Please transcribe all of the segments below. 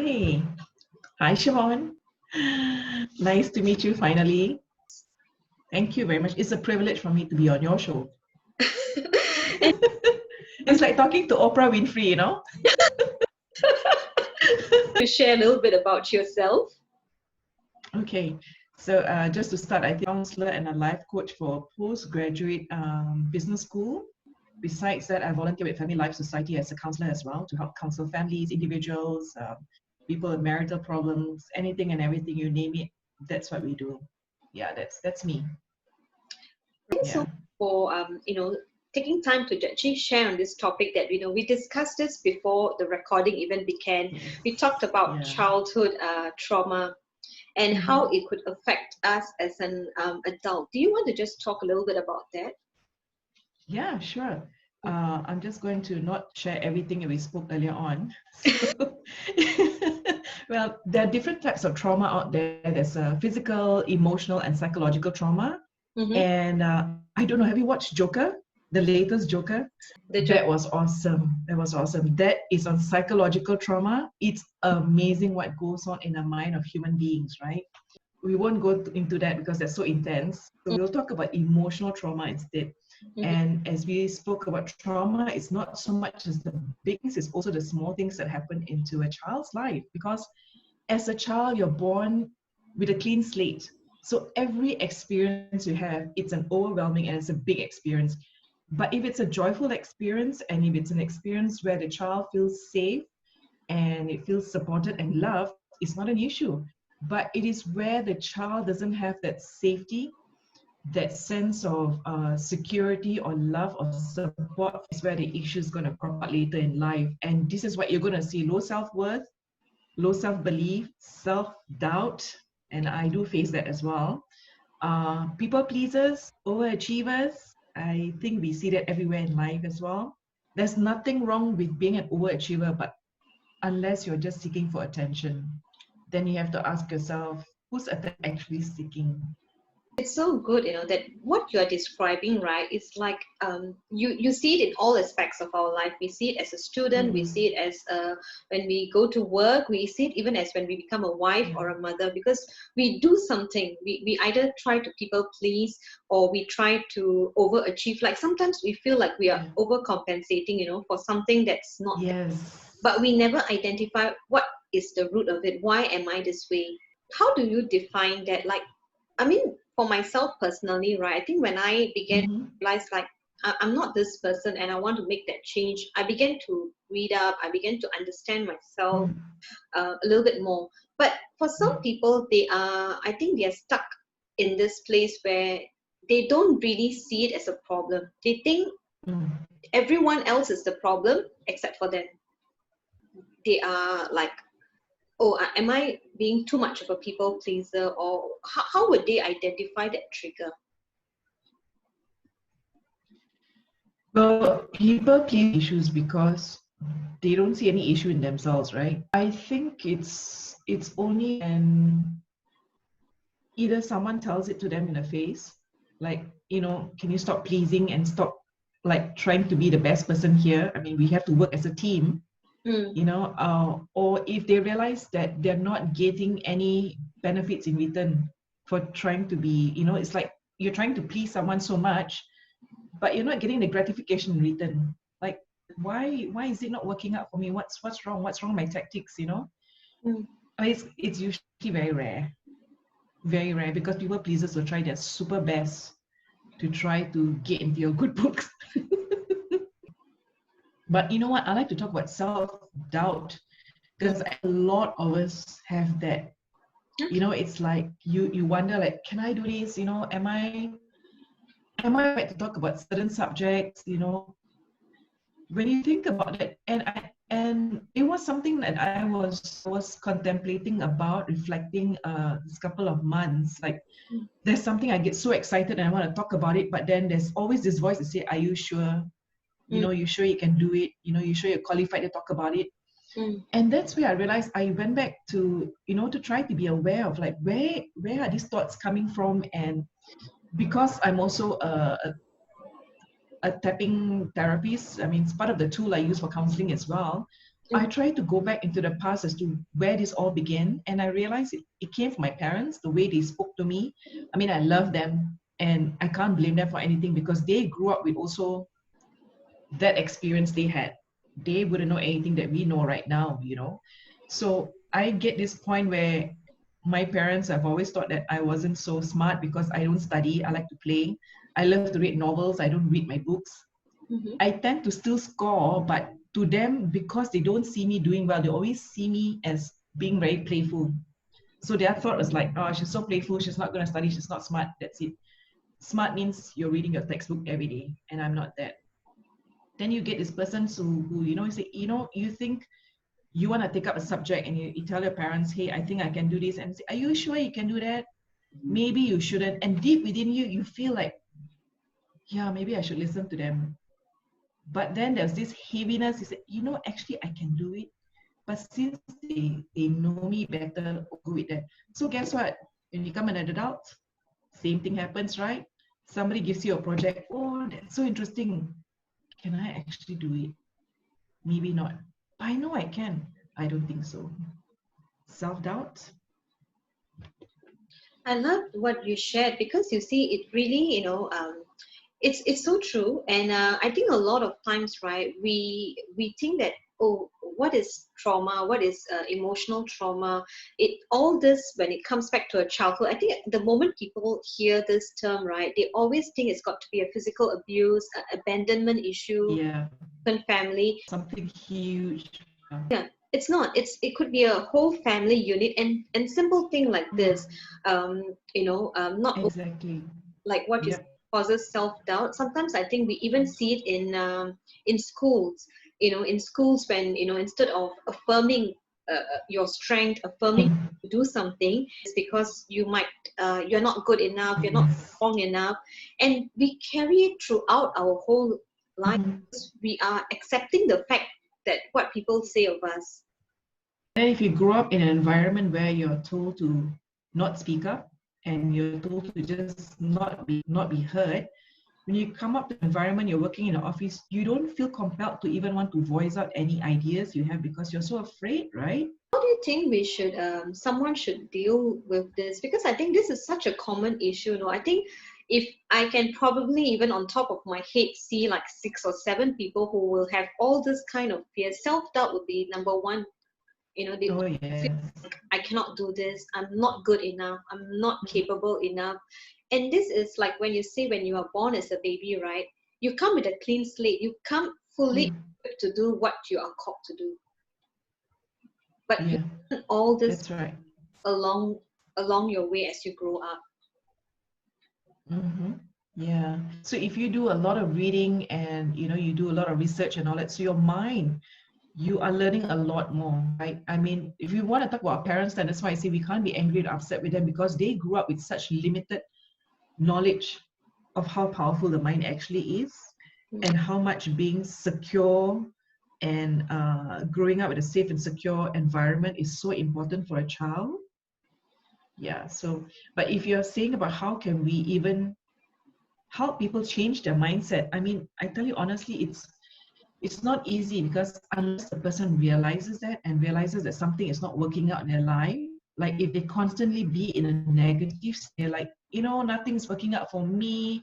Hey, hi Siobhan. Nice to meet you finally. Thank you very much. It's a privilege for me to be on your show. It's like talking to Oprah Winfrey, you know? To share a little bit about yourself. Okay, so just to start, I think counselor and a life coach for postgraduate business school. Besides that, I volunteer with Family Life Society as a counselor as well to help counsel families, individuals, people with marital problems, anything and everything, you name it. That's what we do. Yeah, that's me. Thanks so Yeah. much for taking time to actually share on this topic that we discussed this before the recording even began. Yes. We talked about Yeah. childhood trauma and how it could affect us as an adult. Do you want to just talk a little bit about that? Yeah, sure. I'm just going to not share everything that we spoke earlier on. So, well, there are different types of trauma out there. There's physical, emotional, and psychological trauma. Mm-hmm. And I don't know, have you watched Joker? The latest Joker? That was awesome. That was awesome. That is on psychological trauma. It's amazing what goes on in the mind of human beings, right? We won't go into that because that's so intense. So we'll talk about emotional trauma instead. Mm-hmm. And as we spoke about trauma, it's not so much as the big things, it's also the small things that happen into a child's life. Because as a child, you're born with a clean slate. So every experience you have, it's an overwhelming and it's a big experience. But if it's a joyful experience and if it's an experience where the child feels safe and it feels supported and loved, it's not an issue. But it is where the child doesn't have that safety, that sense of security or love or support is where the issue is going to crop out later in life. And this is what you're going to see: low self-worth, low self-belief, self-doubt, and I do face that as well. People pleasers, overachievers, I think we see that everywhere in life as well. There's nothing wrong with being an overachiever, but unless you're just seeking for attention, then you have to ask yourself, who's actually seeking? It's so good, that what you're describing, right, is like you see it in all aspects of our life. We see it as a student, we see it as when we go to work, we see it even as when we become a wife or a mother, because we do something. We either try to people please or we try to overachieve. Like sometimes we feel like we are overcompensating, for something that's not there. But we never identify what is the root of it. Why am I this way? How do you define that? Like, I mean, for myself personally, right, I think when I began to realize like I'm not this person and I want to make that change, I began to read up, I began to understand myself a little bit more. But for some people, I think they are stuck in this place where they don't really see it as a problem. They think everyone else is the problem except for them. They are like, oh, am I being too much of a people pleaser, or how would they identify that trigger? Well, people please issues because they don't see any issue in themselves, right? I think it's only when either someone tells it to them in the face, like, can you stop pleasing and stop like trying to be the best person here? I mean, we have to work as a team. Or if they realize that they're not getting any benefits in return for trying to be, it's like you're trying to please someone so much, but you're not getting the gratification in return. Like, why is it not working out for me? What's wrong? What's wrong with my tactics? I mean, it's usually very rare, because people pleasers will try their super best to try to get into your good books. But you know what? I like to talk about self-doubt, because a lot of us have that. It's like you wonder, like, can I do this? Am I right to talk about certain subjects? When you think about it, and it was something that I was contemplating about, reflecting this couple of months. Like, there's something I get so excited and I want to talk about it, but then there's always this voice that say, "Are you sure? You sure you can do it? You sure you're qualified to talk about it?" And that's where I realized I went back to to try to be aware of, like, where are these thoughts coming from. And because I'm also a tapping therapist, I mean, it's part of the tool I use for counseling as well. I try to go back into the past as to where this all began, and I realized it came from my parents, the way they spoke to me. I mean, I love them, and I can't blame them for anything because they grew up with also that experience they had. They wouldn't know anything that we know right now, you know. So I get this point where my parents have always thought that I wasn't so smart because I don't study, I like to play. I love to read novels, I don't read my books. Mm-hmm. I tend to still score, but to them, because they don't see me doing well, they always see me as being very playful. So their thought was like, oh, she's so playful, she's not going to study, she's not smart, that's it. Smart means you're reading your textbook every day, and I'm not that. Then you get this person who you know, you say, you know, you think you want to take up a subject and you tell your parents, hey, I think I can do this. And say, are you sure you can do that? Maybe you shouldn't. And deep within you, you feel like, yeah, maybe I should listen to them. But then there's this heaviness. You say, you know, actually, I can do it. But since they know me better, I'll go with that. So guess what? When you become an adult, same thing happens, right? Somebody gives you a project. Oh, that's so interesting. Can I actually do it? Maybe not. I know I can. I don't think so. Self-doubt. I love what you shared because you see, it really, it's so true. And I think a lot of times, right, we think that, oh, what is trauma? What is emotional trauma? It all this when it comes back to a childhood. I think the moment people hear this term, right, they always think it's got to be a physical abuse, abandonment issue, Yeah. family. Something huge. Yeah, it's not. It could be a whole family unit, and simple thing like this, not Exactly. like what you Yep. said, causes self-doubt. Sometimes I think we even see it in schools. In schools when instead of affirming your strength, affirming to do something, it's because you're not good enough, you're not Yes. strong enough, and we carry it throughout our whole life. Mhm. We are accepting the fact that what people say of us. And if you grow up in an environment where you're told to not speak up and you're told to just not be heard, when you come up to an environment, you're working in an office, you don't feel compelled to even want to voice out any ideas you have because you're so afraid, right? How do you think we should someone should deal with this? Because I think this is such a common issue. I think if I can probably even on top of my head see like 6 or 7 people who will have all this kind of fear, self-doubt would be number one. They Oh feel yes. like I cannot do this, I'm not good enough, I'm not capable enough. And this is like when you say when you are born as a baby, right? You come with a clean slate, you come fully Mm. equipped to do what you are called to do. But you Yeah, learn all this that's right. along your way as you grow up. Mm-hmm. Yeah. So if you do a lot of reading and you do a lot of research and all that, so your mind, you are learning a lot more, right? I mean, if you want to talk about our parents, then that's why I say we can't be angry or upset with them because they grew up with such limited knowledge of how powerful the mind actually is and how much being secure and growing up with a safe and secure environment is so important for a child. Yeah. So, but if you're saying about how can we even help people change their mindset, I mean, I tell you honestly, it's not easy because unless the person realizes that and realizes that something is not working out in their life, like if they constantly be in a negative state, like nothing's working out for me,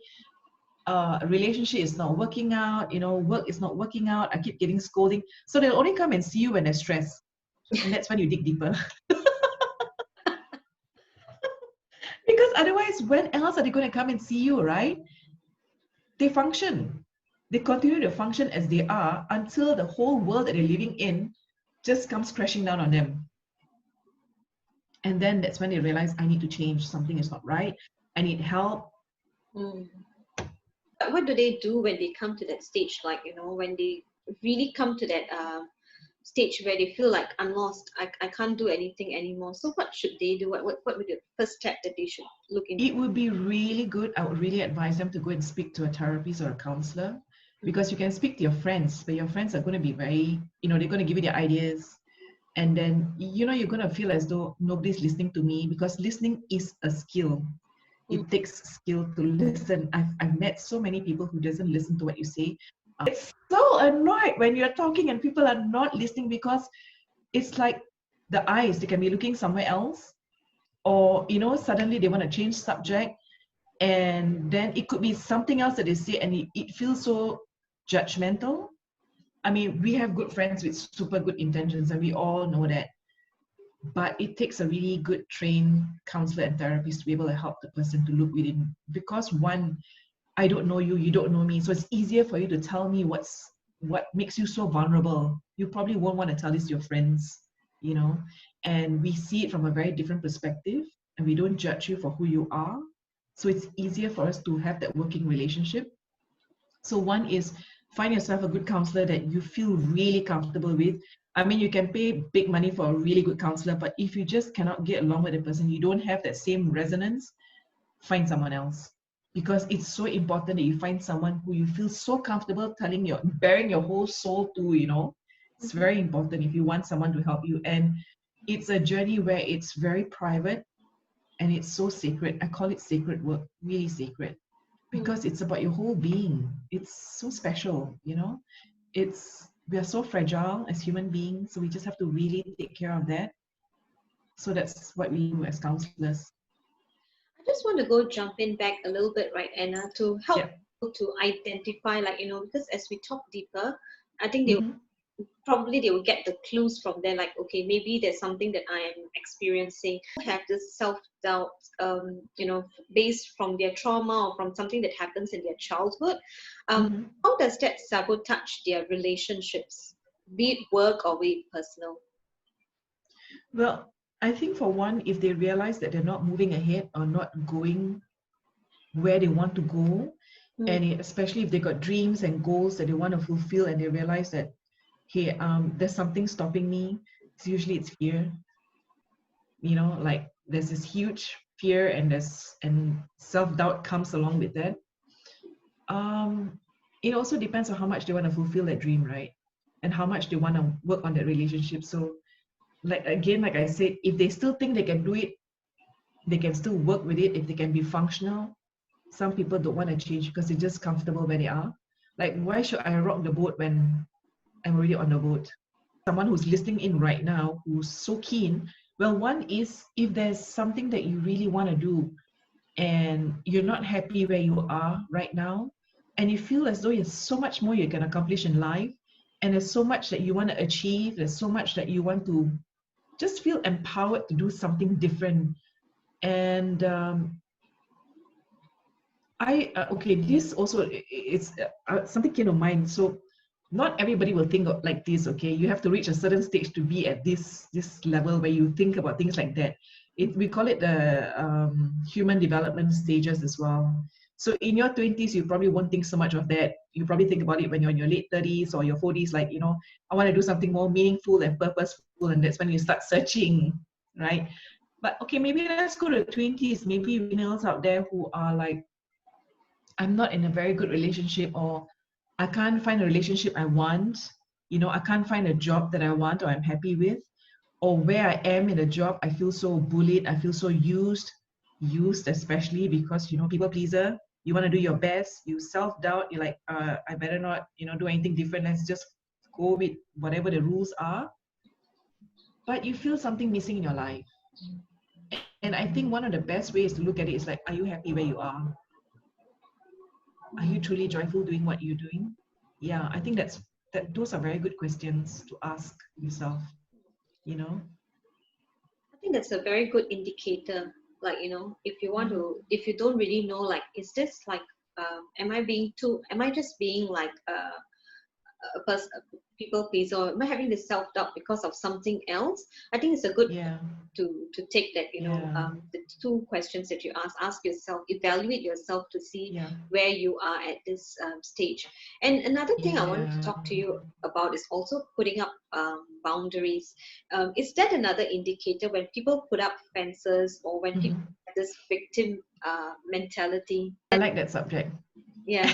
relationship is not working out, work is not working out, I keep getting scolding, so they'll only come and see you when they're stressed, and that's when you dig deeper. Because otherwise, when else are they going to come and see you, right? They function. They continue to function as they are until the whole world that they're living in just comes crashing down on them. And then that's when they realize, I need to change. Something is not right. I need help. Mm. But what do they do when they come to that stage? Like, when they really come to that stage where they feel like I'm lost, I can't do anything anymore. So what should they do? What would the first step that they should look into? It would be really good. I would really advise them to go and speak to a therapist or a counselor, because you can speak to your friends, but your friends are going to be very, they're going to give you their ideas. And then, you're going to feel as though nobody's listening to me, because listening is a skill. Mm. It takes skill to listen. I've met so many people who doesn't listen to what you say. It's so annoyed when you're talking and people are not listening, because it's like the eyes, they can be looking somewhere else, or suddenly they want to change subject, and then it could be something else that they say, and it feels so judgmental. I mean, we have good friends with super good intentions, and we all know that. But it takes a really good trained counselor and therapist to be able to help the person to look within. Because one, I don't know you, you don't know me. So it's easier for you to tell me what makes you so vulnerable. You probably won't want to tell this to your friends, and we see it from a very different perspective, and we don't judge you for who you are. So it's easier for us to have that working relationship. So one is, find yourself a good counselor that you feel really comfortable with. I mean, you can pay big money for a really good counselor, but if you just cannot get along with the person, you don't have that same resonance, find someone else. Because it's so important that you find someone who you feel so comfortable bearing your whole soul to. It's very important if you want someone to help you. And it's a journey where it's very private and it's so sacred. I call it sacred work, really sacred, because it's about your whole being. It's so special. We are so fragile as human beings, so we just have to really take care of that. So that's what we do as counselors. I just want to go jump in back a little bit, right, Anna, to help Yeah. people to identify, because as we talk deeper, I think Mm-hmm. they will get the clues from there, like, okay, maybe there's something that I am experiencing. Have this self-doubt, based from their trauma or from something that happens in their childhood. Mm-hmm. How does that sabotage their relationships, be it work or be it personal? Well, I think for one, if they realize that they're not moving ahead or not going where they want to go, and especially if they got dreams and goals that they want to fulfill, and they realize that, hey, there's something stopping me. It's fear. Like there's this huge fear, and self-doubt comes along with that. It also depends on how much they want to fulfill that dream, right? And how much they want to work on that relationship. So, like I said, if they still think they can do it, they can still work with it. If they can be functional, some people don't want to change because they're just comfortable where they are. Like, why should I rock the boat when I'm already on the boat? Someone who's listening in right now who's so keen. Well, one is, if there's something that you really want to do and you're not happy where you are right now, and you feel as though there's so much more you can accomplish in life, and there's so much that you want to achieve, there's so much that you want to just feel empowered to do something different. And this also, it's something came to mind. So not everybody will think like this. Okay, you have to reach a certain stage to be at this level where you think about things like that. We call it the human development stages as well. So in your 20s, you probably won't think so much of that. You probably think about it when you're in your late 30s or your 40s, like, I want to do something more meaningful and purposeful, and that's when you start searching, right? But okay, maybe let's go to 20s. Maybe millennials out there who are like, I'm not in a very good relationship, or I can't find a relationship I want. I can't find a job that I want or I'm happy with, or where I am in a job, I feel so bullied, I feel so used especially because, people pleaser. You want to do your best, you self-doubt, you're like, I better not, do anything different. Let's just go with whatever the rules are. But you feel something missing in your life. And I think one of the best ways to look at it is like, are you happy where you are? Are you truly joyful doing what you're doing? Yeah, I think those are very good questions to ask yourself, I think that's a very good indicator. Like, if you want to, if you don't really know, like, is this like, am I just being like a person, people pleaser, or am I having this self-doubt because of something else? I think it's a good Yeah, to take that, yeah, the two questions that you ask yourself, evaluate yourself to see yeah, where you are at this stage. And another thing I wanted to yeah. talk to you about is also putting up boundaries. Is that another indicator when people put up fences, or when people Mhm. have this victim mentality? I like that subject. Yeah.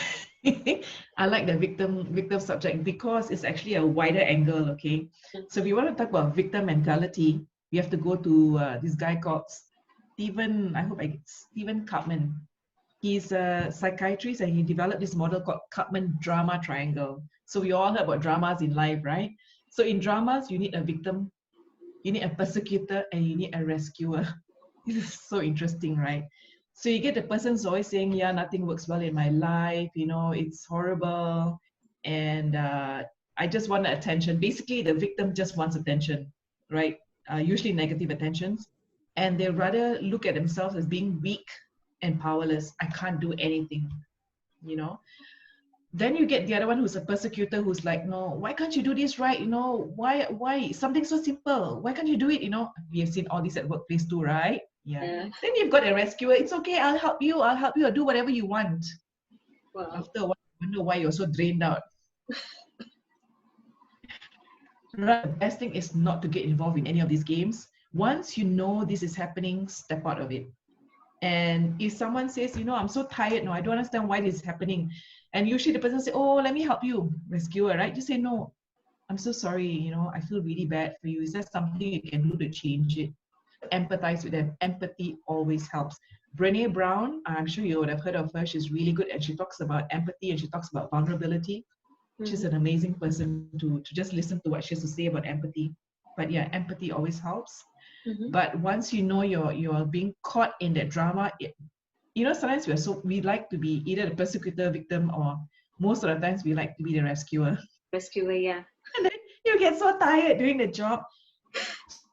I like the victim subject because it's actually a wider angle. Okay, so if you want to talk about victim mentality, we have to go to this guy called Stephen. I hope I get Stephen Cartman. He's a psychiatrist and he developed this model called Karpman drama triangle. So we all heard about dramas in life, right? So in dramas, you need a victim, you need a persecutor, and you need a rescuer. This is so interesting, right? So you get the person's always saying, yeah, nothing works well in my life, it's horrible. And I just want attention. Basically, the victim just wants attention, right? Usually negative attentions. And they rather look at themselves as being weak and powerless. I can't do anything, you know? Then you get the other one who's a persecutor who's like, no, why can't you do this right? Why something so simple? Why can't you do it? We have seen all this at workplace too, right? Yeah. Then you've got a rescuer. It's okay. I'll help you. I'll do whatever you want. Wow. After a while, you wonder why you're so drained out. Right. The best thing is not to get involved in any of these games. Once you know this is happening, step out of it. And if someone says, I'm so tired, no, I don't understand why this is happening. And usually the person say, oh, let me help you, rescuer, right? Just say, no, I'm so sorry, I feel really bad for you. Is there something you can do to change it? Empathize with them. Empathy always helps. Brené Brown, I'm sure you would have heard of her. She's really good and she talks about empathy and she talks about vulnerability. She's an amazing person to just listen to what she has to say about empathy. But yeah, empathy always helps. But once you know you're being caught in that drama, sometimes we like to be either the persecutor, victim, or most of the times we like to be the rescuer. Rescuer, yeah. And then you get so tired doing the job,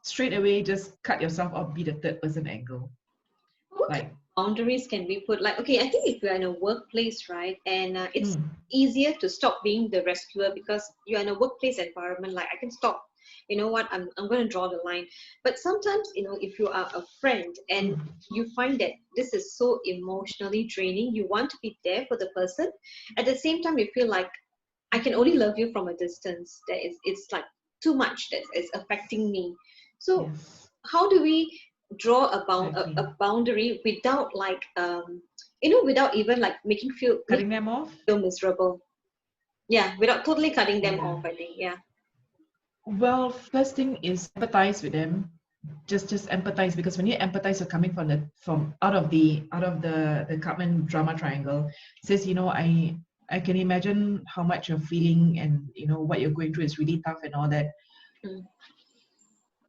straight away just cut yourself off, be the third person angle. What boundaries can we put? Like, okay, I think if you're in a workplace, right, and it's easier to stop being the rescuer because you're in a workplace environment. Like, I can stop. You know what? I'm going to draw the line. But sometimes, if you are a friend and you find that this is so emotionally draining, you want to be there for the person. At the same time, you feel like I can only love you from a distance. It's like too much that is affecting me. So, how do we draw a boundary without like without even like making cutting them off, feel miserable? Yeah, without totally cutting them off, I think. Yeah. Well, first thing is empathize with them. Just empathize, because when you empathize, you're coming from out of the Karpman drama triangle. It says, I can imagine how much you're feeling and what you're going through is really tough and all that.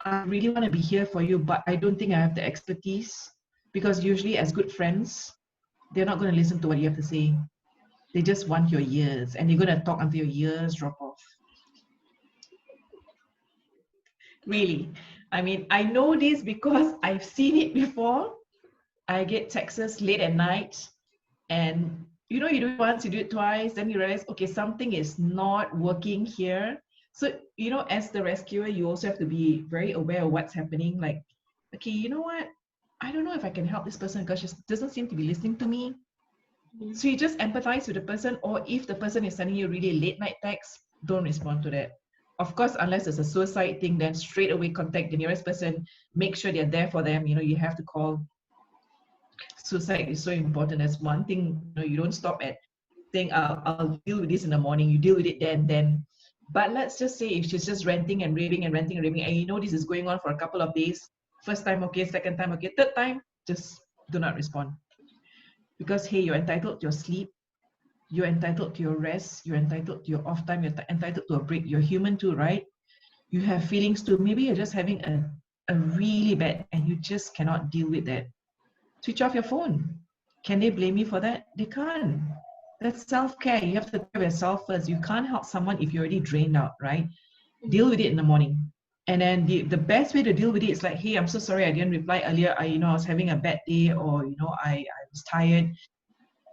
I really want to be here for you, but I don't think I have the expertise, because usually as good friends, they're not going to listen to what you have to say. They just want your ears, and they're going to talk until your ears drop off. Really. I mean, I know this because I've seen it before. I get texts late at night, and you do it once, you do it twice, then you realize, okay, something is not working here. So, as the rescuer, you also have to be very aware of what's happening. Like, okay, you know what? I don't know if I can help this person because she doesn't seem to be listening to me. So you just empathize with the person, or if the person is sending you really late night texts, don't respond to that. Of course, unless it's a suicide thing, then straight away contact the nearest person, make sure they're there for them. You have to call. Suicide is so important. As one thing, you don't stop at saying, I'll deal with this in the morning. You deal with it then. But let's just say if she's just ranting and raving and ranting and raving, and this is going on for a couple of days, first time okay, second time okay, third time, just do not respond. Because, hey, you're entitled to your sleep, you're entitled to your rest, you're entitled to your off time, you're entitled to a break. You're human too, right? You have feelings too. Maybe you're just having a really bad and you just cannot deal with that. Switch off your phone. Can they blame you for that? They can't. That's self-care. You have to take care of yourself first. You can't help someone if you're already drained out, right? Deal with it in the morning. And then the best way to deal with it is like, hey, I'm so sorry I didn't reply earlier. I was having a bad day, or I was tired.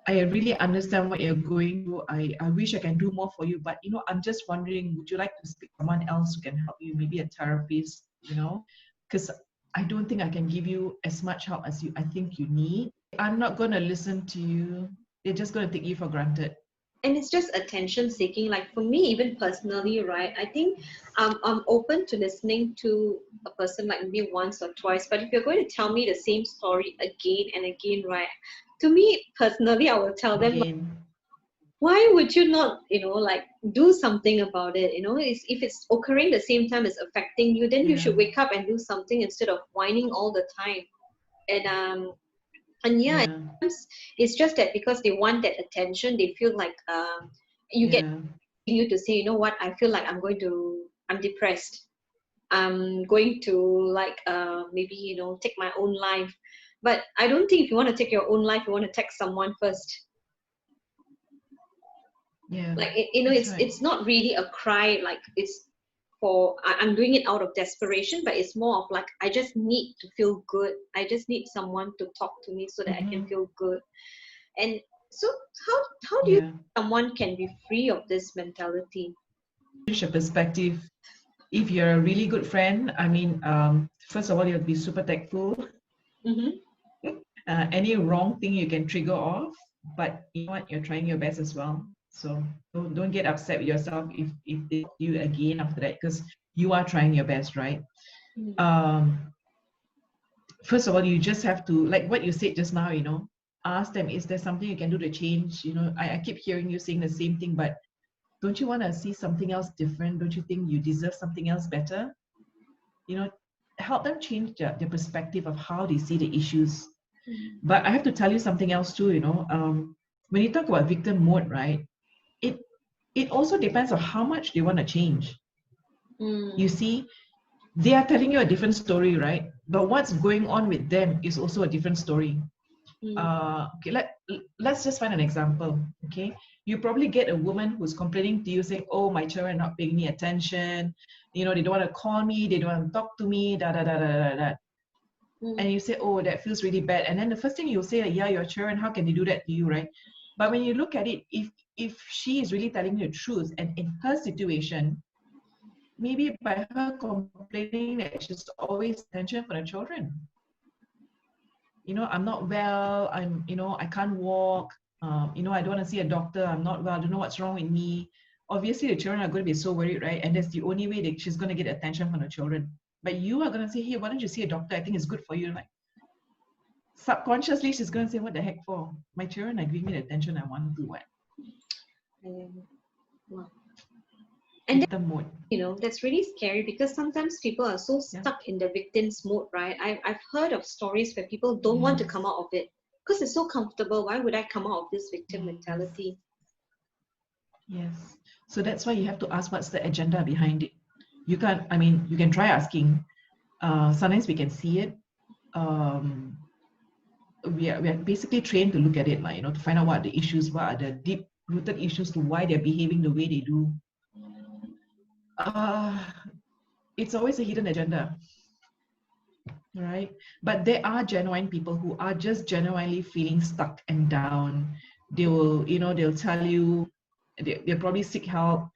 I really understand what you're going through. I wish I can do more for you, but I'm just wondering, would you like to speak to someone else who can help you, maybe a therapist, because I don't think I can give you as much help as I think you need. I'm not going to listen to you. They're just going to take you for granted. And it's just attention seeking. Like for me, even personally, right, I think I'm open to listening to a person like maybe once or twice, but if you're going to tell me the same story again and again, right, to me personally, I will tell them, like, why would you not, like do something about it? If it's occurring the same time, it's affecting you, then you should wake up and do something instead of whining all the time. And And yeah, Yeah. sometimes it's just that because they want that attention, they feel like you get Yeah. you to say, you know what, I feel like I'm depressed. I'm going to like maybe, you know, take my own life. But I don't think if you want to take your own life, you want to text someone first. Yeah. Like you know, That's right. it's not really a cry. Like it's I'm doing it out of desperation, but it's more of like I just need to feel good. I just need someone to talk to me so that I can Mm-hmm. feel good. And so how do you Yeah. think someone can be free of this mentality? Change your perspective. If you're a really good friend, I mean, first of all, you have to be super tactful. Mm-hmm. Any wrong thing you can trigger off, but you know what? You're trying your best as well. So don't get upset with yourself if they talk to you again after that, because you are trying your best, right? Um, First of all, you just have to, like what you said just now, ask them, is there something you can do to change? I keep hearing you saying the same thing, but don't you want to see something else different? Don't you think you deserve something else better? Help them change their perspective of how they see the issues. But I have to tell you something else too, when you talk about victim mode, right? It it also depends on how much they want to change. You Mm. see, they are telling you a different story, right? But what's going on with them is also a different story. Mm. Okay, let's just find an example. Okay, you probably get a woman who's complaining to you saying, oh, my children are not paying me attention, they don't want to call me, they don't want to talk to me, da da da da da da. And Mm. you say, oh, that feels really bad. And then the first thing you'll say, yeah, your children, how can they do that to you, right? But when you look at it, if she is really telling you the truth, and in her situation, maybe by her complaining that she's always attention for the children, I'm not well, I can't walk, I don't want to see a doctor, I'm not well, I don't know what's wrong with me. Obviously the children are going to be so worried, right? And that's the only way that she's going to get attention from the children. But you are going to say, hey, why don't you see a doctor? I think it's good for you. Like, subconsciously she's going to say, what the heck for? My children are giving me the attention I want to. What? Wow. And Victim mode. you know, that's really scary because sometimes people are so Yeah. stuck in the victim's mode, right? I've heard of stories where people don't want to Yes. come out of it because it's so comfortable. Why would I come out of this victim Yes. mentality? Yes. So that's why you have to ask what's the agenda behind it. You can't, you can try asking. Sometimes we can see it. We are basically trained to look at it, like, to find out what are the issues, what are the deep rooted issues to why they're behaving the way they do. Uh, it's always a hidden agenda, right? But there are genuine people who are just genuinely feeling stuck and down. They will, they'll tell you they'll probably seek help.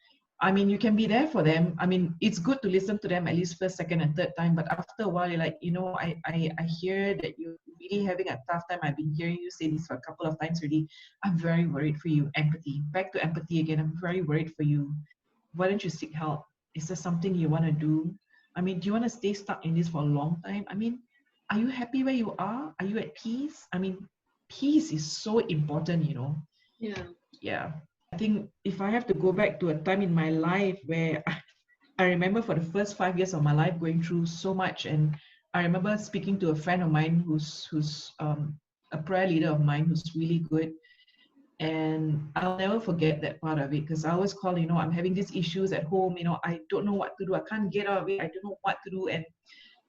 You can be there for them. It's good to listen to them at least first, second, and third time. But after a while, you're like, I hear that you're really having a tough time. I've been hearing you say this for a couple of times already. I'm very worried for you. Empathy. Back to empathy again. I'm very worried for you. Why don't you seek help? Is there something you want to do? Do you want to stay stuck in this for a long time? Are you happy where you are? Are you at peace? Peace is so important. Yeah. Yeah. I think if I have to go back to a time in my life where I remember for the first 5 years of my life going through so much, and I remember speaking to a friend of mine who's a prayer leader of mine who's really good, and I'll never forget that part of it, because I always call, I'm having these issues at home, I don't know what to do, I can't get out of it, I don't know what to do, and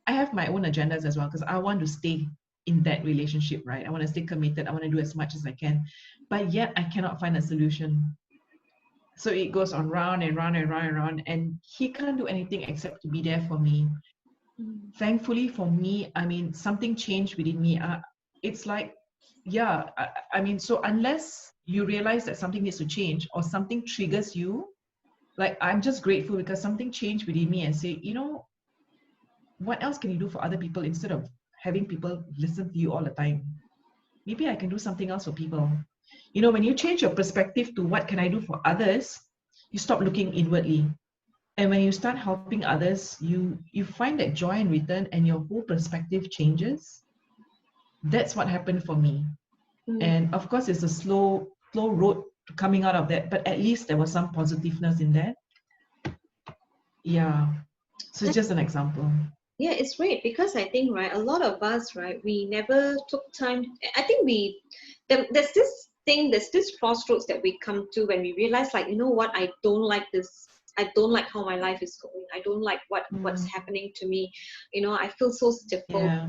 I have my own agendas as well, because I want to stay in that relationship, right? I want to stay committed, I want to do as much as I can, but yet I cannot find a solution. So it goes on round and round and round and round, and he can't do anything except to be there for me. Thankfully for me, something changed within me. It's like, yeah, so unless you realize that something needs to change or something triggers you, like, I'm just grateful because something changed within me and say, what else can you do for other people instead of having people listen to you all the time? Maybe I can do something else for people. When you change your perspective to what can I do for others, you stop looking inwardly. And when you start helping others, you find that joy in return and your whole perspective changes. That's what happened for me. And of course, it's a slow road to coming out of that, but at least there was some positiveness in that. Yeah. So it's just an example. Yeah, it's great because I think, right, a lot of us, right, we never took time. I think there's this thing, there's this crossroads that we come to when we realize, like, you know what, I don't like this. I don't like how my life is going. I don't like what's Mm, happening to me. I feel so stifled. yeah,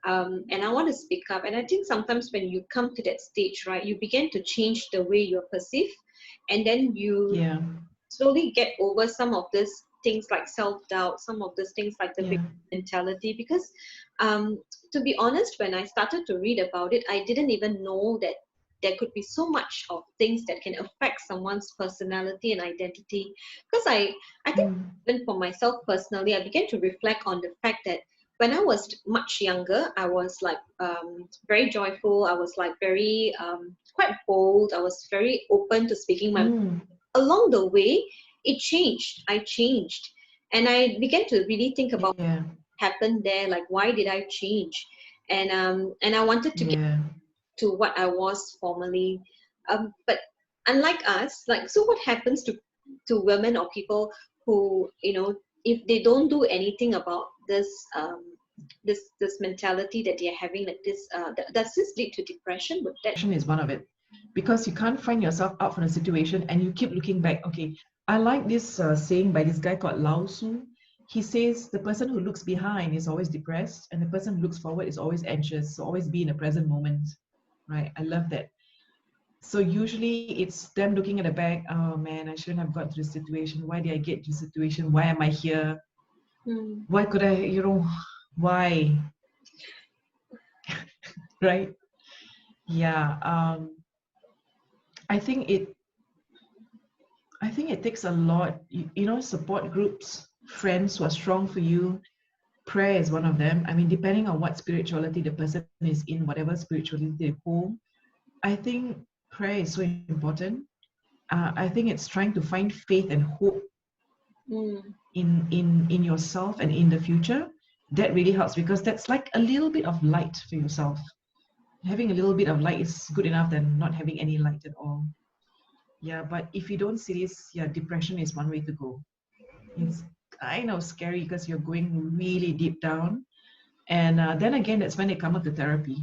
And I want to speak up. And I think sometimes when you come to that stage, right, you begin to change the way you're perceived, and then you yeah, slowly get over some of these things like self-doubt, some of these things like the yeah, victim mentality. Because um, to be honest, when I started to read about it, I didn't even know that there could be so much of things that can affect someone's personality and identity. Because I think mm, even for myself personally, I began to reflect on the fact that when I was much younger, I was like very joyful. I was like very quite bold. I was very open to speaking my. mm, Along the way, it changed. I changed, and I began to really think about yeah, what happened there. Like, why did I change? And I wanted to get yeah. to what I was formerly. But unlike us, like, so what happens to women or people who, if they don't do anything about this this mentality that they're having, like this, does this lead to depression? Would that? Depression is one of it, because you can't find yourself out from a situation and you keep looking back. Okay, I like this saying by this guy called Lao Tzu. He says the person who looks behind is always depressed, and the person who looks forward is always anxious. So always be in the present moment, right? I love that. So usually it's them looking at the back. Oh man, I shouldn't have got to this situation. Why did I get to this situation? Why am I here? Hmm. Why could I? Why? Right? Yeah. I think it I think it takes a lot, support groups, friends who are strong for you. Prayer is one of them. I mean, depending on what spirituality the person is in, whatever spirituality they hold, I think prayer is so important. I think it's trying to find faith and hope Hmm. in yourself and in the future. That really helps, because that's like a little bit of light for yourself. Having a little bit of light is good enough than not having any light at all. Yeah, but if you don't see this, yeah, depression is one way to go. It's kind of scary because you're going really deep down. And then again, that's when they come up to therapy.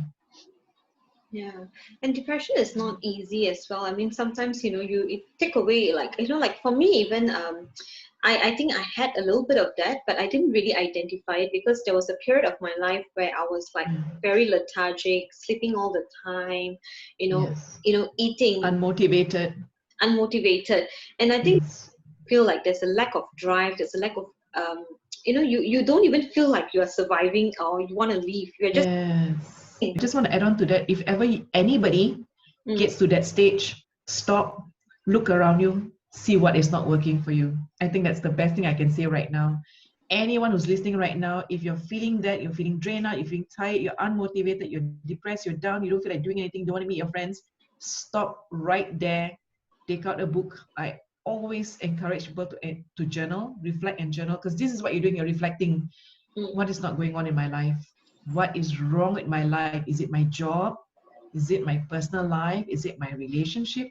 Yeah, and depression is not easy as well. I mean, sometimes you it take away, like, like for me even I think I had a little bit of that, but I didn't really identify it because there was a period of my life where I was like Mm, very lethargic, sleeping all the time, yes. eating Unmotivated. unmotivated, and I think Yes. feel like there's a lack of drive, there's a lack of you don't even feel like you are surviving or you want to leave. You're just Yes. I just want to add on to that. If ever anybody mm, gets to that stage, stop, look around you, see what is not working for you. I think that's the best thing I can say right now. Anyone who's listening right now, if you're feeling that, you're feeling drained out, you're feeling tired, you're unmotivated, you're depressed, you're down, you don't feel like doing anything, don't want to meet your friends, stop right there. Take out a book. I always encourage people to journal, reflect and journal, because this is what you're doing. You're reflecting. mm, What is not going on in my life? What is wrong with my life? Is it my job? Is it my personal life? Is it my relationship?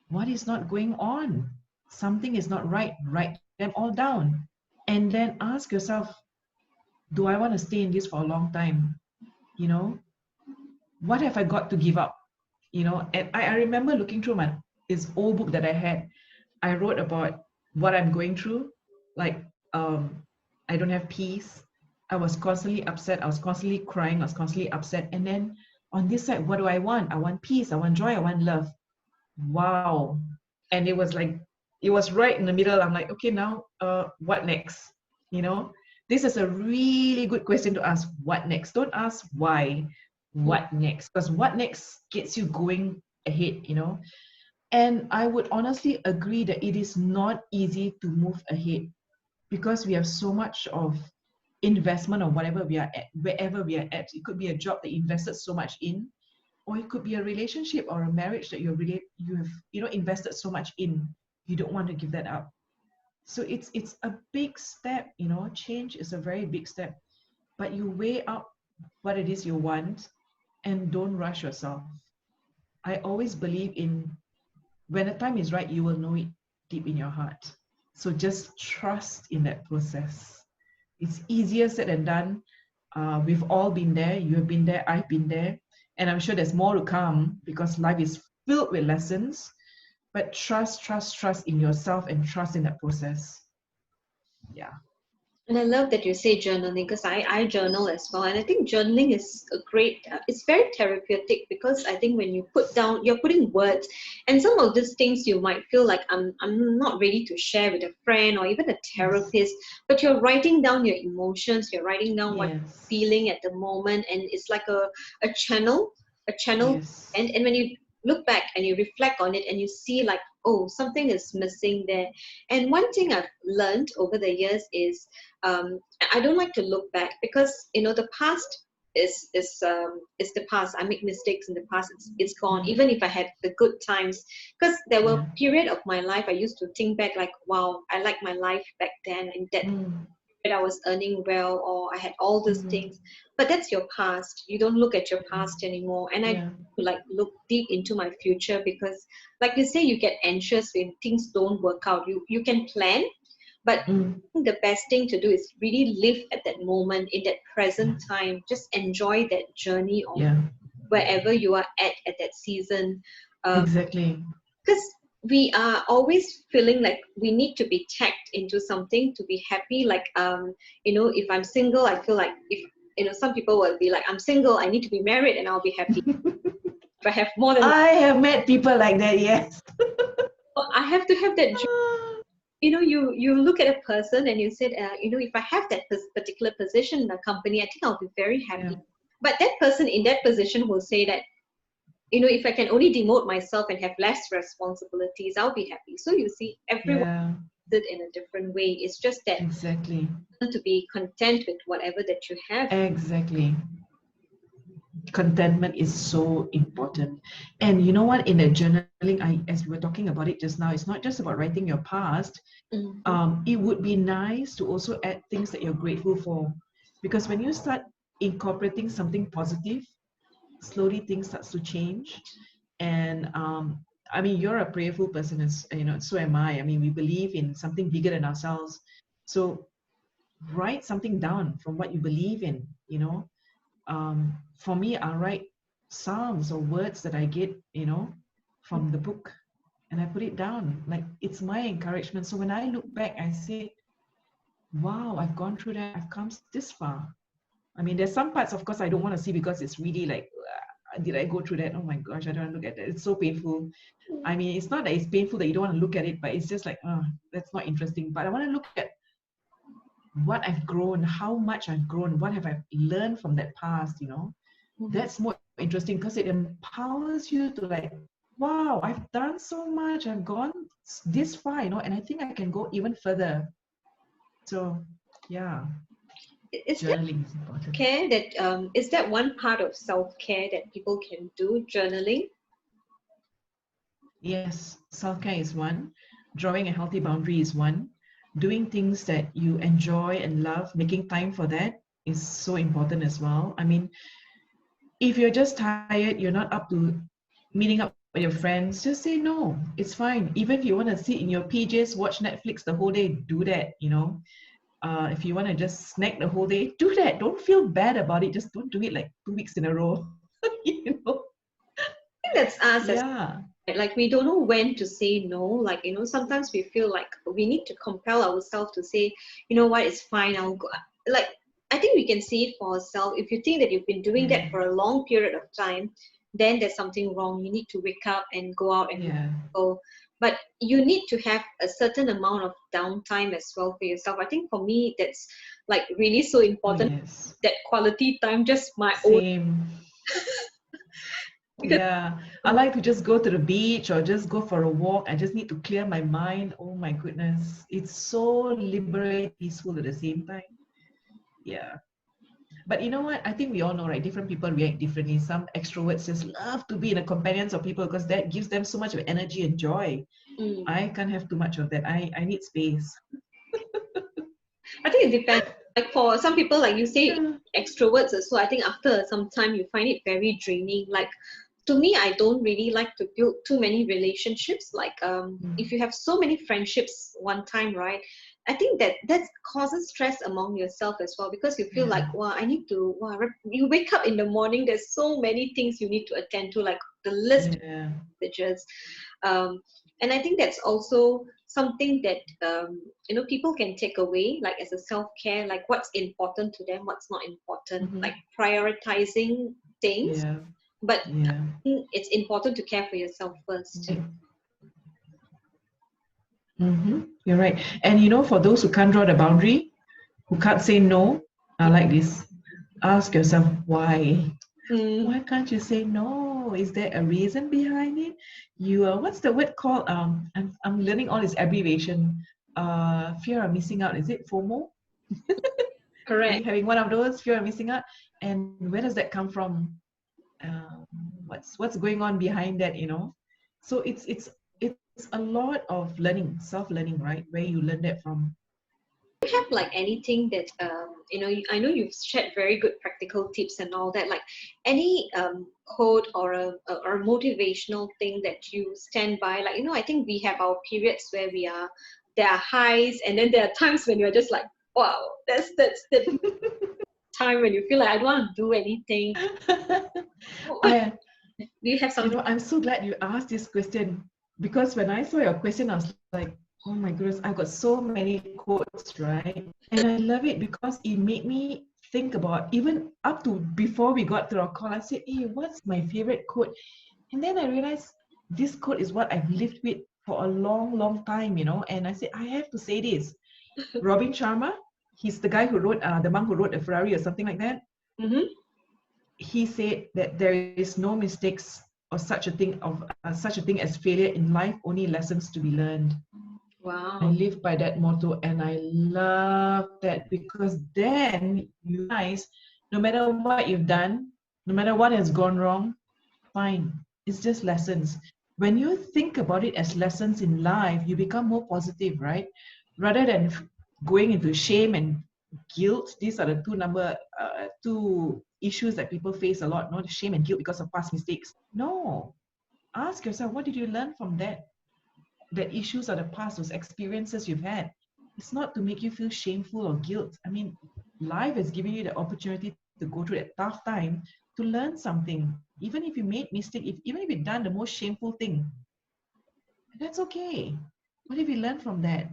What is not going on? Something is not right. Write them all down. And then ask yourself, do I want to stay in this for a long time? You know, what have I got to give up? And I remember looking through this old book that I had. I wrote about what I'm going through. Like, I don't have peace. I was constantly upset. I was constantly crying. I was constantly upset. And then on this side, what do I want? I want peace. I want joy. I want love. Wow. And it was right in the middle. I'm like, okay, now, what next? You know, this is a really good question to ask. What next? Don't ask why. mm, What next? Because what next gets you going ahead. And I would honestly agree that it is not easy to move ahead, because we have so much of investment or whatever we are at, wherever we are at. It could be a job that you invested so much in, or it could be a relationship or a marriage that you have invested so much in. You don't want to give that up. So it's a big step. Change is a very big step, but you weigh up what it is you want, and don't rush yourself. I always believe in, when the time is right, you will know it deep in your heart. So just trust in that process. It's easier said than done. We've all been there. You have been there. I've been there. And I'm sure there's more to come because life is filled with lessons. But trust in yourself and trust in that process. Yeah. And I love that you say journaling, because I journal as well. And I think journaling is a great, it's very therapeutic, because I think when you put down, you're putting words, and some of these things you might feel like I'm not ready to share with a friend or even a therapist, but you're writing down your emotions, you're writing down what you're Yes. feeling at the moment. And it's like a channel, Yes. and when you look back and you reflect on it and you see like, oh, something is missing there. And one thing I've learned over the years is, I don't like to look back, because the past is the past. I make mistakes in the past. It's gone. Even if I had the good times, because there were Yeah. period of my life I used to think back like, wow, I like my life back then, and that I was earning well, or I had all these things. But that's your past. You don't look at your past anymore. And I Yeah. like look deep into my future, because like you say, you get anxious when things don't work out. You can plan, but the best thing to do is really live at that moment, in that present time. Just enjoy that journey of Yeah. wherever you are at that season. Exactly. Because we are always feeling like we need to be tagged into something to be happy. Like, if I'm single, I feel like, if some people will be like, I'm single, I need to be married and I'll be happy. If I have more than I have met people like that, yes. I have to have that. You look at a person and you said, if I have that particular position in a company, I think I'll be very Yeah. happy. But that person in that position will say that, if I can only demote myself and have less responsibilities, I'll be happy. So you see, everyone Yeah. does it in a different way. It's just that Exactly. to be content with whatever that you have. Exactly. Contentment is so important. And you know what? In the journaling, as we were talking about it just now, it's not just about writing your past. It would be nice to also add things that you're grateful for. Because when you start incorporating something positive, slowly things starts to change. And I mean, you're a prayerful person, as you know, so am I. I mean, we believe in something bigger than ourselves. So write something down from what you believe in, for me, I'll write psalms or words that I get, from the book, and I put it down. Like, it's my encouragement. So when I look back, I say, wow, I've gone through that. I've come this far. I mean, there's some parts, of course, I don't want to see, because it's really like, did I go through that? Oh my gosh, I don't want to look at that. It's so painful. I mean, it's not that it's painful that you don't want to look at it, but it's just like, that's not interesting. But I want to look at what I've grown, how much I've grown, what have I learned from that past, That's more interesting, because it empowers you to like, wow, I've done so much, I've gone this far, and I think I can go even further. So, yeah, Is that journaling is important. care that is that one part of self-care that people can do, journaling? Yes, self-care is one. Drawing a healthy boundary is one. Doing things that you enjoy and love, making time for that is so important as well. I mean, if you're just tired, you're not up to meeting up with your friends, just say no. It's fine. Even if you want to sit in your PJs, watch Netflix the whole day, do that, if you want to just snack the whole day, do that. Don't feel bad about it. Just don't do it like 2 weeks in a row. you know? I think that's us as Yeah. like, we don't know when to say no. Like, sometimes we feel like we need to compel ourselves to say, you know what, it's fine, I'll go. Like, I think we can see it for ourselves. If you think that you've been doing that for a long period of time, then there's something wrong. You need to wake up and go out and Yeah. go. But you need to have a certain amount of downtime as well for yourself. I think for me, that's like really so Oh, important. yes. That quality time, just my own. Same. Because Yeah. I like to just go to the beach or just go for a walk. I just need to clear my mind. Oh my goodness. It's so liberating, peaceful at the same time. Yeah. But you know what? I think we all know, right? Different people react differently. Some extroverts just love to be in the companions of people because that gives them so much of energy and joy. I can't have too much of that. I need space. I think it depends. Like, for some people, like you say, Yeah. extroverts. So I think after some time, you find it very draining. Like, to me, I don't really like to build too many relationships. Like if you have so many friendships one time, right? I think that causes stress among yourself as well, because you feel like, Yeah. wow, I need to, wow, you wake up in the morning, there's so many things you need to attend to, like the list of Yeah. messages. Um, and I think that's also something that, people can take away, like as a self-care, like what's important to them, what's not important, Mm-hmm. like prioritizing things. Yeah. But Yeah. it's important to care for yourself first. Mm-hmm. You're right. And for those who can't draw the boundary, who can't say no, I like this. Ask yourself why. Mm, Why can't you say no? Is there a reason behind it? You what's the word called? I'm learning all this abbreviation. Fear of missing out. Is it FOMO? Are you correct. having one of those fear of missing out? And where does that come from? What's going on behind that? So it's a lot of learning, self-learning, right? Where you learn that from. Do you have like anything that I know you've shared very good practical tips and all that, like any quote or a motivational thing that you stand by? Like, I think we have our periods where there are highs, and then there are times when you're just like, wow, that's the time when you feel like I don't want to do anything. What I do you have something? I'm so glad you asked this question, because when I saw your question, I was like, oh my goodness, I've got so many quotes, right? And I love it because it made me think about, even up to before we got to our call, I said, hey, what's my favorite quote? And then I realized this quote is what I've lived with for a long, long time, and I said, I have to say this. Robin Sharma, he's the guy who wrote, the monk who wrote a Ferrari or something like that. Mm-hmm. He said that there is no mistakes or such a thing as failure in life, only lessons to be learned. I Wow. live by that motto, and I love that, because then you realize no matter what you've done, no matter what has gone wrong, fine, it's just lessons. When you think about it as lessons in life, you become more positive, right? Rather than going into shame and guilt. These are the two issues that people face a lot, not shame and guilt because of past mistakes. No, ask yourself, what did you learn from that issues of the past, those experiences you've had? It's not to make you feel shameful or guilt. I mean, life has given you the opportunity to go through that tough time to learn something. Even if you made mistake, even if you've done the most shameful thing, that's okay. What have you learned from that?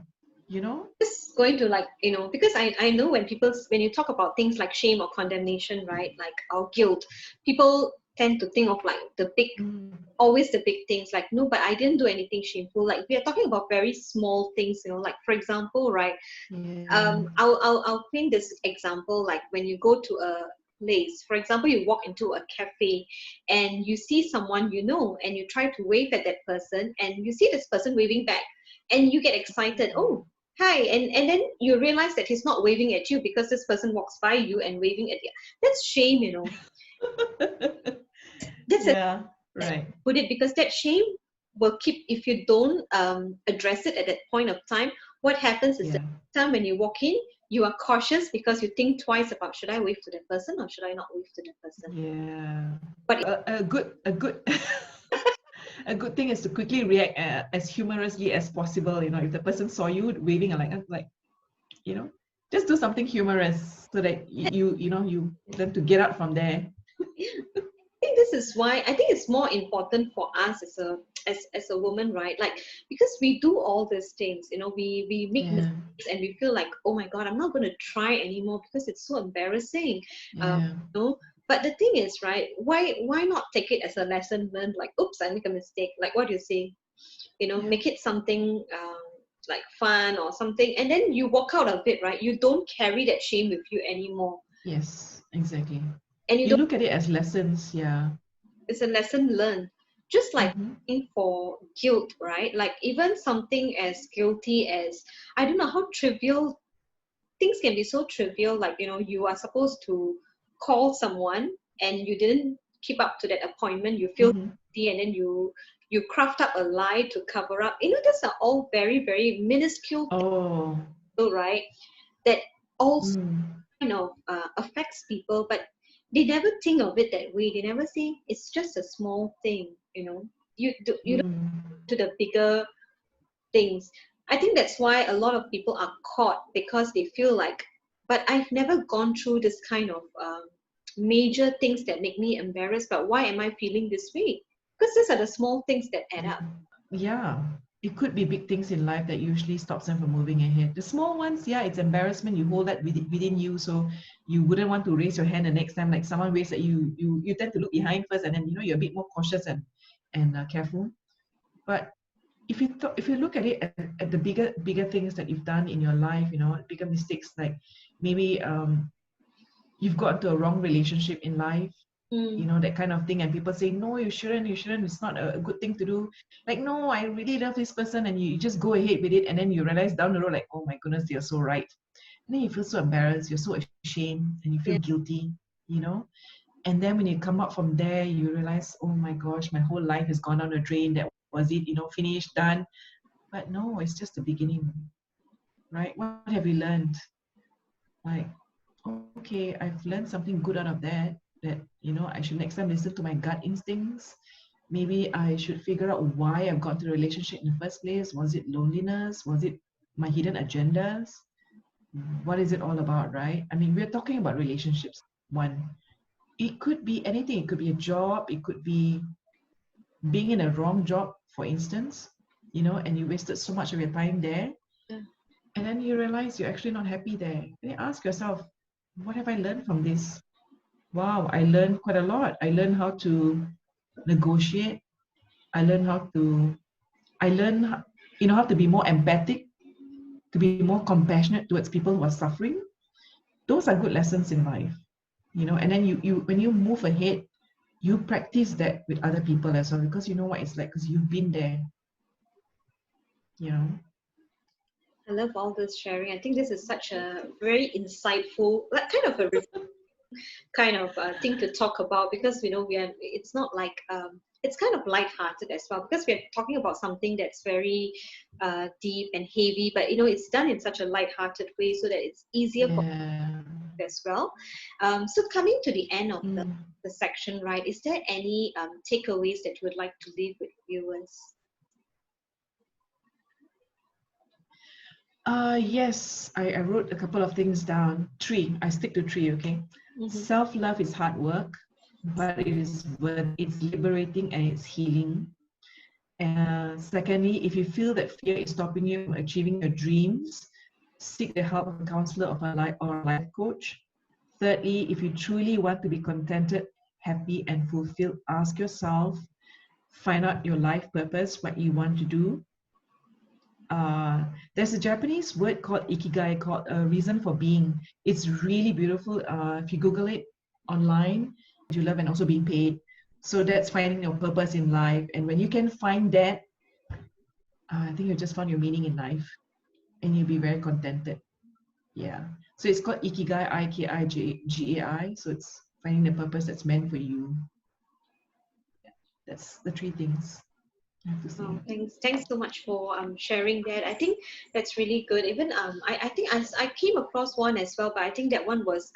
You know? Just going to, like, because I know when you talk about things like shame or condemnation, right, like our guilt, people tend to think of like Mm, always the big things, like, no, but I didn't do anything shameful. Like, we are talking about very small things, like, for example, right, yeah. I'll paint this example, like when you go to a place, for example, you walk into a cafe and you see someone, and you try to wave at that person, and you see this person waving back, and you get excited, oh, hi, and then you realize that he's not waving at you because this person walks by you and waving at you. That's shame. That's a Yeah, right. put it, because that shame will keep, if you don't address it at that point of time. What happens is that Yeah, time when you walk in, you are cautious because you think twice about, should I wave to that person or should I not wave to that person. yeah. But A good a good thing is to quickly react as humorously as possible. If the person saw you waving, like, you know, just do something humorous so that you learn to get out from there. I think this is why I think it's more important for us as a woman, right? Like, because we do all these things, we make Yeah, mistakes and we feel like, oh my god, I'm not going to try anymore because it's so embarrassing. Um, yeah, you know? But the thing is, right? Why not take it as a lesson learned? Like, oops, I make a mistake. Like what you say, yeah. make it something like fun or something, and then you walk out of it, right? You don't carry that shame with you anymore, Yes, exactly. and you You don't. look at it as lessons. Yeah. It's a lesson learned. Just like Mm-hmm. for guilt, right? Like even something as guilty as, I don't know how trivial things can be, so trivial. Like, you are supposed to call someone and you didn't keep up to that appointment. You feel Mm-hmm. guilty, and then you craft up a lie to cover up. Those are all very, very minuscule Oh. things, right? That also Mm. kind of affects people. But they never think of it that way. They never say it's just a small thing, you don't Mm. to the bigger things. I think that's why a lot of people are caught, because they feel like, but I've never gone through this kind of major things that make me embarrassed, but why am I feeling this way? Because these are the small things that add up. Yeah, it could be big things in life that usually stops them from moving ahead. The small ones, yeah, it's embarrassment. You hold that within you, so you wouldn't want to raise your hand the next time like someone raised at you. You tend to look behind first, and then you're a bit more cautious and careful. But if you look at it at the bigger things that you've done in your life, bigger mistakes, like maybe you've got into a wrong relationship in life, Mm. that kind of thing, and people say, no, you shouldn't, it's not a good thing to do. Like, no, I really love this person, and you just go ahead with it, and then you realize down the road, like, oh my goodness, you're so right. And then you feel so embarrassed, you're so ashamed, and you feel Yeah. guilty, and then when you come up from there, you realize, oh my gosh, my whole life has gone down the drain. That was it, finished, done. But no, it's just the beginning, right? What have we learned? Like, okay, I've learned something good out of that I should next time listen to my gut instincts. Maybe I should figure out why I've got to the relationship in the first place. Was it loneliness? Was it my hidden agendas? What is it all about, right? I mean, we're talking about relationships. One, it could be anything. It could be a job. It could be being in a wrong job, for instance, and you wasted so much of your time there. Yeah. And then you realize you're actually not happy there. Then you ask yourself, what have I learned from this? Wow, I learned quite a lot. I learned how to negotiate. I learned how to, I learned, how to be more empathic, to be more compassionate towards people who are suffering. Those are good lessons in life, and then when you move ahead, you practice that with other people as well, because you know what it's like, because you've been there, you know. I love all this sharing. I think this is such a very insightful, like kind of a kind of thing to talk about, because we are, it's not like it's kind of light-hearted as well, because we're talking about something that's very deep and heavy, but it's done in such a light-hearted way so that it's easier for Yeah. as well. So coming to the end of Mm. the section, right, is there any takeaways that you would like to leave with viewers? Yes, I wrote a couple of things down. Three. I stick to three, okay? Mm-hmm. Self-love is hard work, but it's liberating and it's healing. Secondly, if you feel that fear is stopping you from achieving your dreams, seek the help of a counselor or a life coach. Thirdly, if you truly want to be contented, happy, and fulfilled, ask yourself, find out your life purpose, what you want to do. There's a Japanese word called ikigai, called a reason for being. It's really beautiful. If you Google it online, you love and also being paid. So that's finding your purpose in life. And when you can find that, I think you just found your meaning in life, and you'll be very contented. Yeah. So it's called ikigai, Ikigai. So it's finding the purpose that's meant for you. That's the three things I have to say. Oh, thanks so much for sharing that. I think that's really good. Even I think I came across one as well, but I think that one was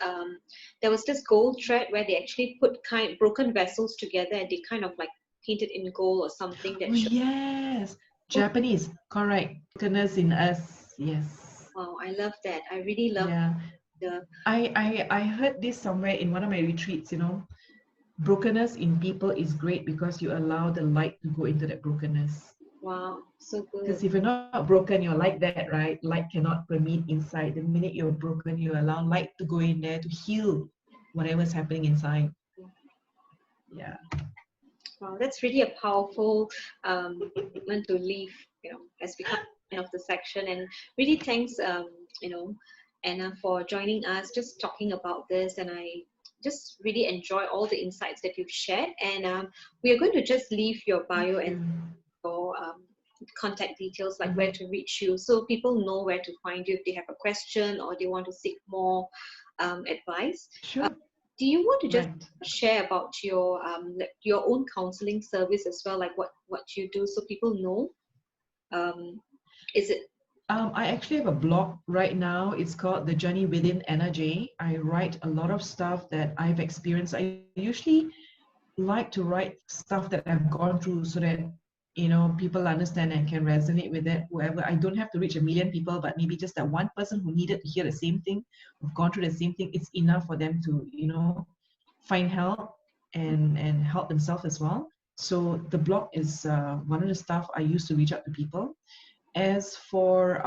there was this gold thread where they actually put broken vessels together, and they kind of like painted in gold or something Oh that showed. yes, Japanese, correct. Goodness in us, yes. Wow, I love that. I really love Yeah, the. I heard this somewhere in one of my retreats. Brokenness in people is great because you allow the light to go into that brokenness. Wow, so good. Because if you're not broken, you're like that, right? Light cannot permeate inside. The minute you're broken, you allow light to go in there to heal whatever's happening inside. Yeah. Wow, that's really a powerful statement to leave, as we come to the end of the section. And really thanks, Anna, for joining us, just talking about this. And I just really enjoy all the insights that you've shared. And we are going to just leave your bio Thank and you. your contact details, like where Mhm. to reach you, so people know where to find you if they have a question or they want to seek more advice. Sure. Do you want to just Right. share about your own counseling service as well, like what you do, so people know? Is it? I actually have a blog right now. It's called The Journey Within NRJ. I write a lot of stuff that I've experienced. I usually like to write stuff that I've gone through so that people understand and can resonate with it. Whoever, I don't have to reach a million people, but maybe just that one person who needed to hear the same thing, who've gone through the same thing, it's enough for them to find help and help themselves as well. So the blog is one of the stuff I use to reach out to people. As for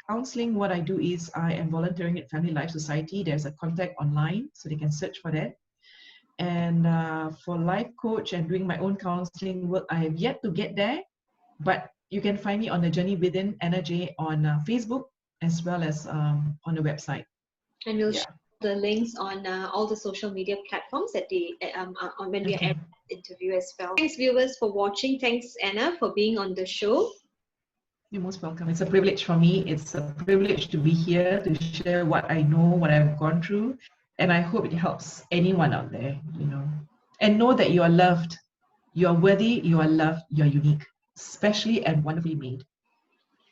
counseling, what I do is I am volunteering at Family Life Society. There's a contact online, so they can search for that. And for life coach and doing my own counseling work, I have yet to get there, but you can find me on the Journey Within NRJ on Facebook as well as on the website. And we'll share the links on all the social media platforms at the on when we are airing the interview as well. Thanks viewers for watching. Thanks Anna for being on the show. You're most welcome. It's a privilege for me. It's a privilege to be here to share what I know, what I've gone through, and I hope it helps anyone out there, And know that you are loved, you are worthy, you are loved, you are unique, specially and wonderfully made.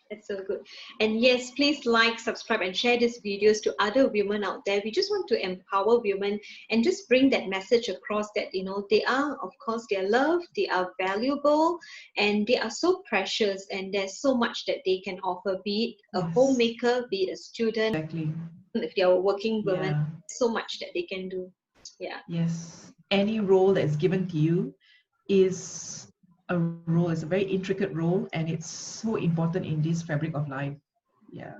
That's so good. And yes, please like, subscribe, and share these videos to other women out there. We just want to empower women and just bring that message across that, they are, of course, they are loved, they are valuable, and they are so precious, and there's so much that they can offer, be it a homemaker, be it a student. Exactly. If you're a working woman, so much that they can do. Yeah. Yes. Any role that is given to you is a role, it's a very intricate role, and it's so important in this fabric of life. Yeah.